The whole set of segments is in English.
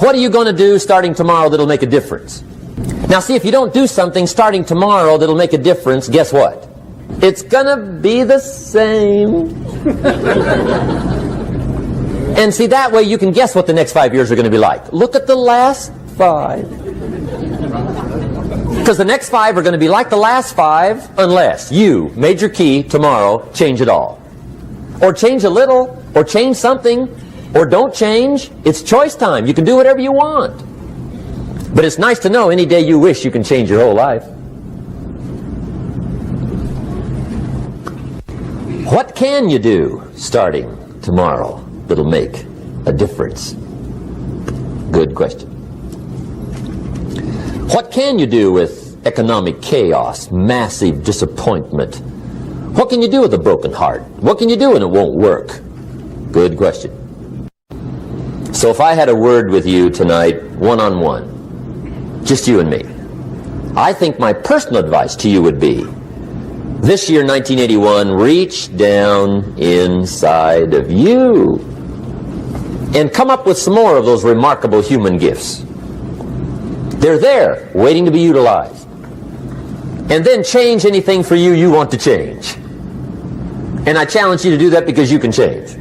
What are you going to do starting tomorrow that'll make a difference? Now see, if you don't do something starting tomorrow that'll make a difference, guess what? It's going to be the same. And see, that way you can guess what the next 5 years are going to be like. Look at the last 5. Because the next 5 are going to be like the last 5 unless you, major key, tomorrow, change it all. Or change a little, or change something, or don't change. It's choice time. You can do whatever you want. But it's nice to know any day you wish you can change your whole life. What can you do starting tomorrow that'll make a difference? Good question. What can you do with economic chaos, massive disappointment? What can you do with a broken heart? What can you do when it won't work? Good question. So if I had a word with you tonight, one-on-one, just you and me, I think my personal advice to you would be, this year, 1981, reach down inside of you and come up with some more of those remarkable human gifts. They're there, waiting to be utilized. And then change anything for you you want to change. And I challenge you to do that because you can change.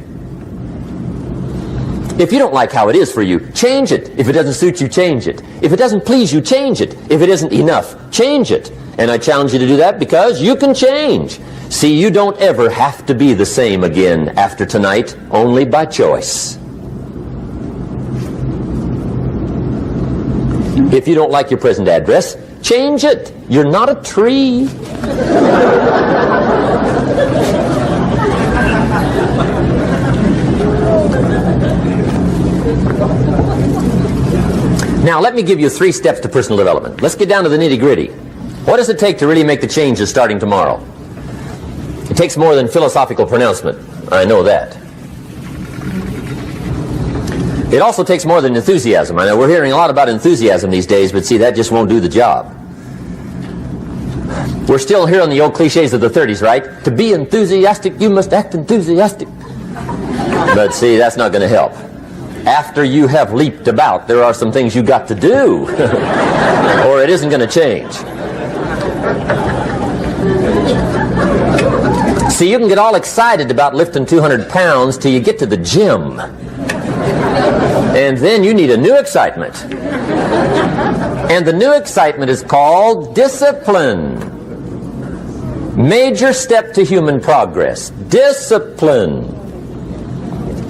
If you don't like how it is for you, change it. If it doesn't suit you, change it. If it doesn't please you, change it. If it isn't enough, change it. And I challenge you to do that because you can change. See, you don't ever have to be the same again after tonight, only by choice. If you don't like your present address, change it. You're not a tree. Now, let me give you 3 steps to personal development. Let's get down to the nitty-gritty. What does it take to really make the changes starting tomorrow? It takes more than philosophical pronouncement. I know that. It also takes more than enthusiasm. I know we're hearing a lot about enthusiasm these days, but see, that just won't do the job. We're still hearing the old cliches of the 30s, right? To be enthusiastic, you must act enthusiastic. But see, that's not going to help. After you have leaped about, there are some things you got to do, or it isn't going to change. See, you can get all excited about lifting 200 pounds till you get to the gym. And then you need a new excitement. And the new excitement is called discipline. Major step to human progress. Discipline.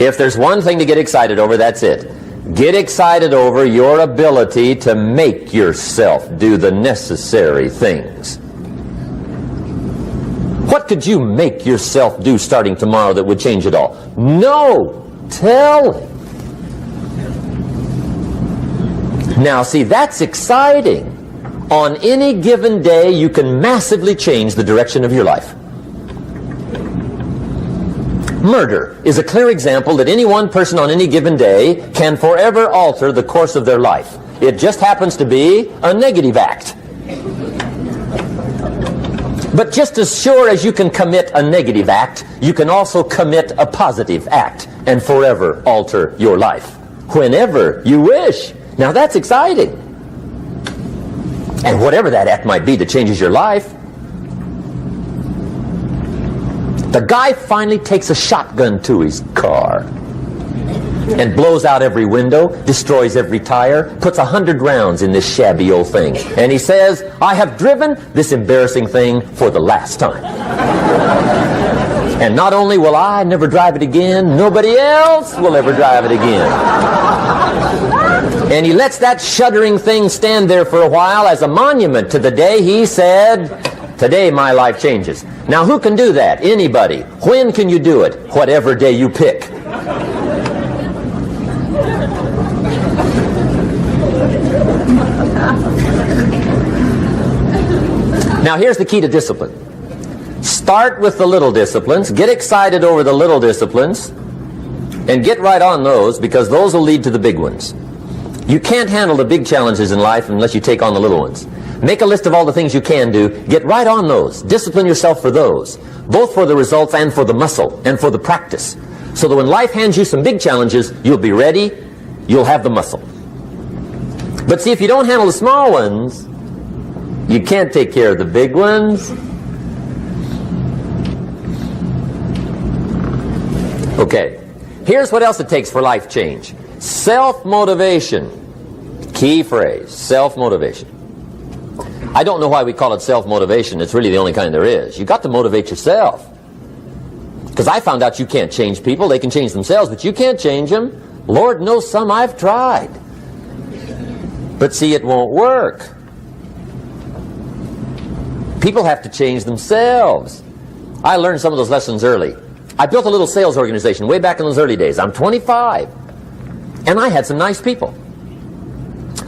If there's one thing to get excited over, that's it. Get excited over your ability to make yourself do the necessary things. What could you make yourself do starting tomorrow that would change it all? No! Tell him. Now, see, that's exciting. On any given day, you can massively change the direction of your life. Murder is a clear example that any one person on any given day can forever alter the course of their life. It just happens to be a negative act. But just as sure as you can commit a negative act, you can also commit a positive act and forever alter your life. Whenever you wish. Now that's exciting. And whatever that act might be that changes your life. The guy finally takes a shotgun to his car and blows out every window, destroys every tire, puts 100 rounds in this shabby old thing. And he says, I have driven this embarrassing thing for the last time. And not only will I never drive it again, nobody else will ever drive it again. And he lets that shuddering thing stand there for a while as a monument to the day he said, today my life changes. Now who can do that? Anybody. When can you do it? Whatever day you pick. Now here's the key to discipline. Start with the little disciplines, get excited over the little disciplines, and get right on those because those will lead to the big ones. You can't handle the big challenges in life unless you take on the little ones. Make a list of all the things you can do, get right on those, discipline yourself for those, both for the results and for the muscle and for the practice, so that when life hands you some big challenges, you'll be ready, you'll have the muscle. But see, if you don't handle the small ones, you can't take care of the big ones. Okay, here's what else it takes for life change. Self-motivation. Key phrase, self-motivation. I don't know why we call it self-motivation. It's really the only kind there is. You got to motivate yourself. Because I found out you can't change people. They can change themselves, but you can't change them. Lord knows some I've tried. But see, it won't work. People have to change themselves. I learned some of those lessons early. I built a little sales organization way back in those early days. I'm 25. And I had some nice people.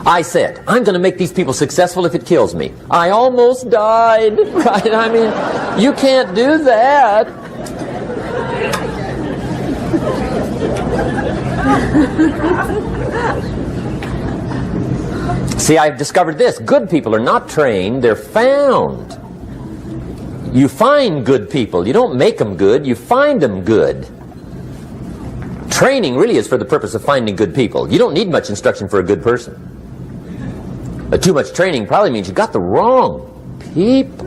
I said, I'm going to make these people successful if it kills me. I almost died. Right? I mean, you can't do that. See, I've discovered this. Good people are not trained, they're found. You find good people. You don't make them good, you find them good. Training really is for the purpose of finding good people. You don't need much instruction for a good person. But too much training probably means you got the wrong people.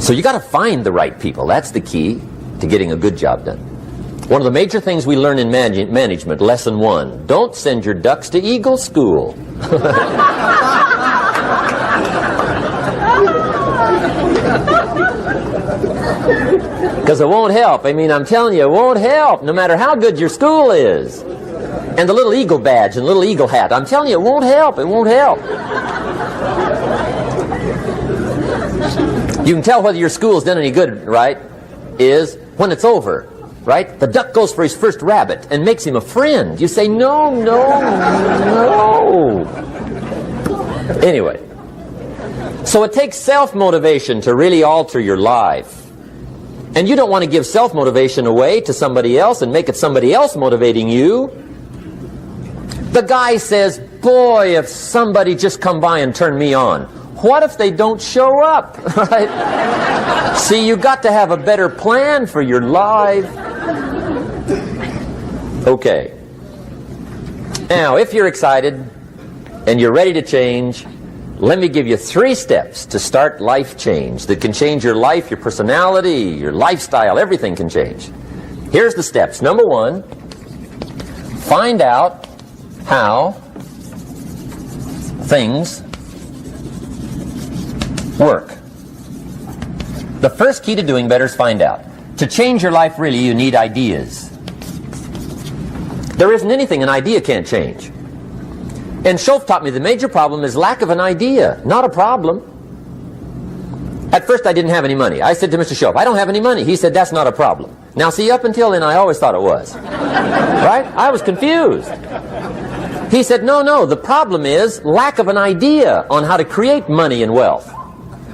So you got to find the right people. That's the key to getting a good job done. One of the major things we learn in management, lesson 1, don't send your ducks to Eagle School. Because it won't help. I mean, I'm telling you, it won't help, no matter how good your school is. And the little eagle badge and little eagle hat, I'm telling you, it won't help. It won't help. You can tell whether your school's done any good, right, is when it's over, right? The duck goes for his first rabbit and makes him a friend. You say, no, no, no. Anyway, so it takes self-motivation to really alter your life. And you don't want to give self-motivation away to somebody else and make it somebody else motivating you. The guy says, boy, if somebody just come by and turn me on. What if they don't show up? Right? See, you got to have a better plan for your life. Okay. Now, if you're excited and you're ready to change, let me give you 3 steps to start life change that can change your life, your personality, your lifestyle, everything can change. Here's the steps. Number 1, find out how things work. The first key to doing better is find out. To change your life, really, you need ideas. There isn't anything an idea can't change. And Schoaf taught me the major problem is lack of an idea, not a problem. At first I didn't have any money. I said to Mr. Schoaf, I don't have any money. He said, that's not a problem. Now see, up until then I always thought it was. Right? I was confused. He said, no, no, the problem is lack of an idea on how to create money and wealth.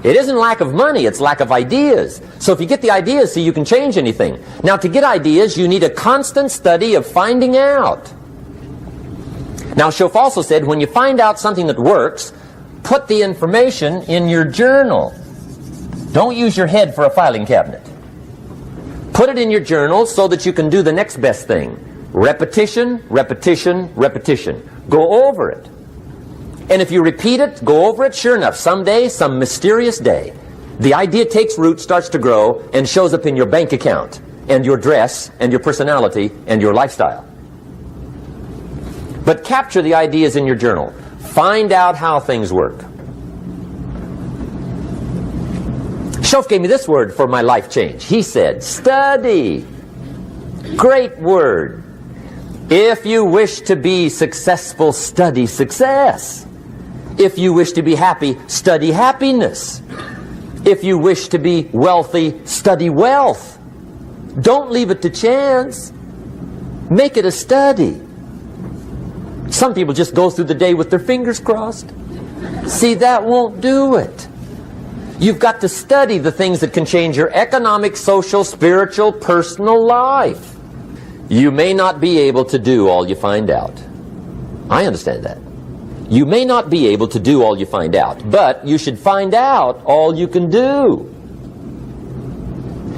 It isn't lack of money, it's lack of ideas. So if you get the ideas, see, you can change anything. Now to get ideas, you need a constant study of finding out. Now Schoaf also said, when you find out something that works, put the information in your journal. Don't use your head for a filing cabinet. Put it in your journal so that you can do the next best thing. Repetition, repetition, repetition. Go over it. And if you repeat it, go over it, sure enough, someday, some mysterious day, the idea takes root, starts to grow, and shows up in your bank account, and your dress, and your personality, and your lifestyle. But capture the ideas in your journal. Find out how things work. Schoaf gave me this word for my life change. He said, study. Great word. If you wish to be successful, study success. If you wish to be happy, study happiness. If you wish to be wealthy, study wealth. Don't leave it to chance. Make it a study. Some people just go through the day with their fingers crossed. See, that won't do it. You've got to study the things that can change your economic, social, spiritual, personal life. You may not be able to do all you find out. I understand that. You may not be able to do all you find out, but you should find out all you can do.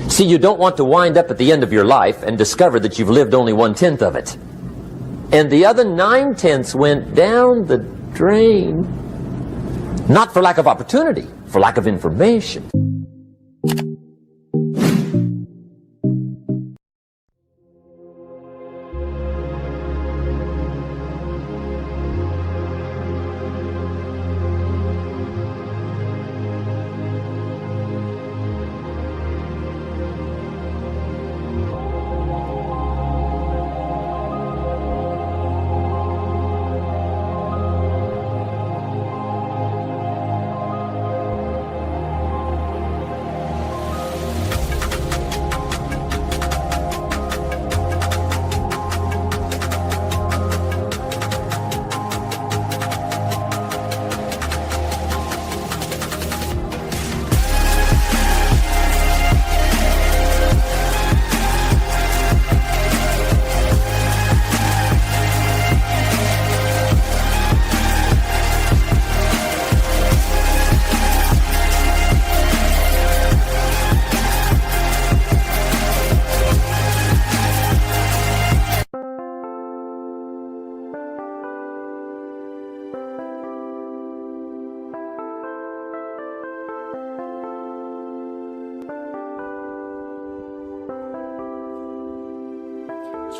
See, See, you don't want to wind up at the end of your life and discover that you've lived only 1/10 of it. And the other 9/10 went down the drain. Not for lack of opportunity, for lack of information.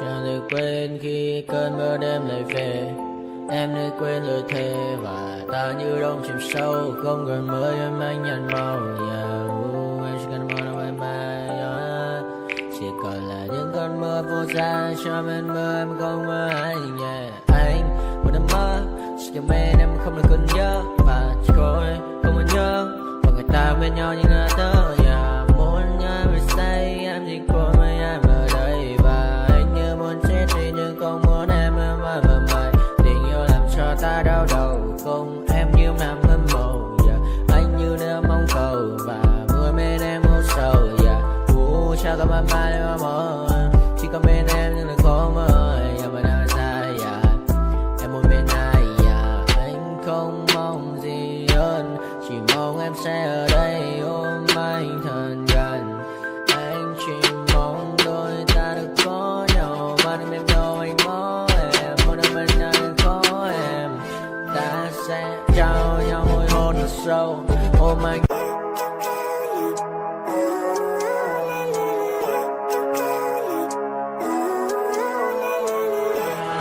Chẳng được quên khi cơn mưa đêm lại về. Em đã quên lời thề và ta như đông chìm sâu. Không còn mơ em anh nhận màu. Em chỉ cần mơ đâu em bay. Chỉ còn là những cơn mưa vô giá. Cho bên mơ em không mơ anh. Anh một đêm mơ sẽ cho bên em không được cần nhớ. Và chỉ có em không muốn nhớ. Và người ta bên nhau như ngã tớ. Muốn nhớ về say em chỉ có mấy em ở đây. Và anh như muốn chết vì nhưng không muốn em mãi mãi. Tình yêu làm cho ta đau đầu. Không em như nằm ngân màu. Anh như nếu mong cầu. Và mưa bên em ngô sầu. Sao có mãi mãi để mà mơ. Chỉ có bên em nhưng là khó mơ. Mà đang xa em muốn bên ai. Anh không mong gì hơn. Chỉ mong em sẽ ở đây ôm anh thật gần. Anh chỉ mong đôi ta được có nhau. Mà đừng em đâu anh mơ em. Một đêm bên anh có em. Ta sẽ trao nhau môi hôn thật sâu. Ôm anh.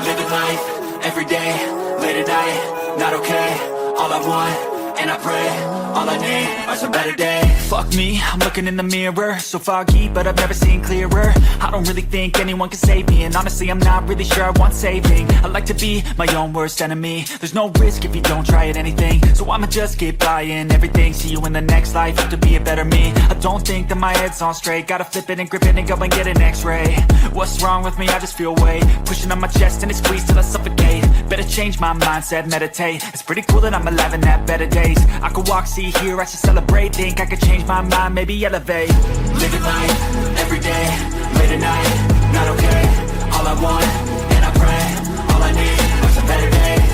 Living life, every day, late at night, not okay. All I want, and I pray, all I need are some better days. Fuck me, I'm looking in the mirror. So foggy, but I've never seen clearer. I don't really think anyone can save me. And honestly, I'm not really sure I want saving. I like to be my own worst enemy. There's no risk if you don't try at anything. So I'ma just keep buying everything. See you in the next life, have to be a better me. I don't think that my head's on straight. Gotta flip it and grip it and go and get an x-ray. What's wrong with me? I just feel weight pushing on my chest and it squeezes till I suffocate. Better change my mindset, meditate. It's pretty cool that I'm alive and have better days. I could walk, see, hear, I should celebrate. Think I could change my mind, maybe elevate. Living life, every day, late at night, not okay. All I want, and I pray, all I need are some better days.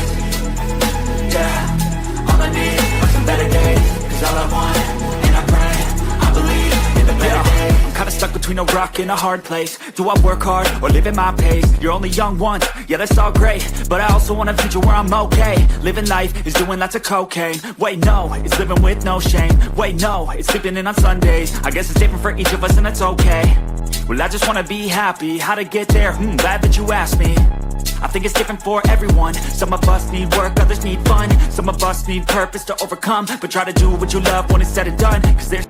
Yeah, all I need are some better days. Cause all I want, and I pray, I believe in the better days. I'm kinda stuck between a rock and a hard place. Do I work hard or live at my pace? You're only young once, yeah that's all great. But I also want a future where I'm okay. Living life is doing lots of cocaine. Wait no, it's living with no shame. Wait no, it's sleeping in on Sundays. I guess it's different for each of us and that's okay. Well I just wanna be happy, how to get there? Glad that you asked me. I think it's different for everyone. Some of us need work, others need fun. Some of us need purpose to overcome. But try to do what you love when it's said and done. Cause there's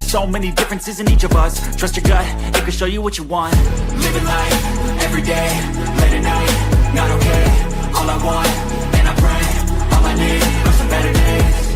so many differences in each of us. Trust your gut, it can show you what you want. Living life, everyday, late at night, not okay. All I want, and I pray, all I need are some better days.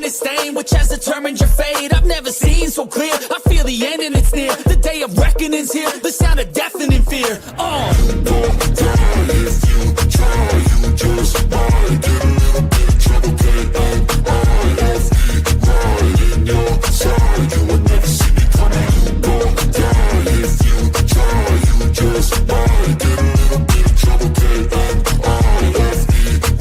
disdain, which has determined your fate. I've never seen so clear, I feel the end and it's near. The day of reckoning's here, the sound of deafening fear. You don't die if you try, you just might get a little bit of trouble, K-O-I-F-E, right in your side, you will never see me coming. You don't die if you try, you just might get a little bit of trouble, K-O-I-F-E,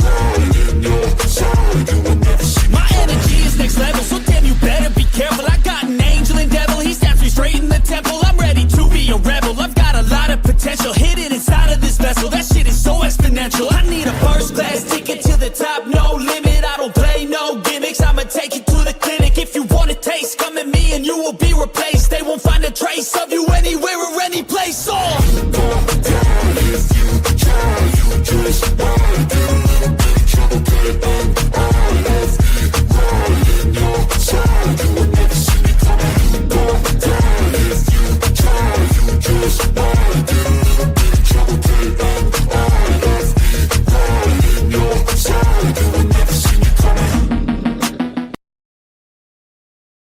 right in your side, you will never see me. My energy is next level, so damn you better be careful. I got an angel and devil, he snaps me straight in the temple. I'm ready to be a rebel, I've got a lot of potential hidden inside of this vessel. That shit is so exponential. I need a first class ticket to the top, no limit. I don't play no gimmicks, I'ma take you to the clinic. If you want a taste, come at me and you will be replaced. They won't find a trace of you anywhere or any place. You don't die if you try, you just might get a little bit of trouble, K-O-I-F-E, right in your side, you will never see me coming. You don't die if you try, you just might get a little bit of trouble, K-O-I-F-E, right in your side, you will never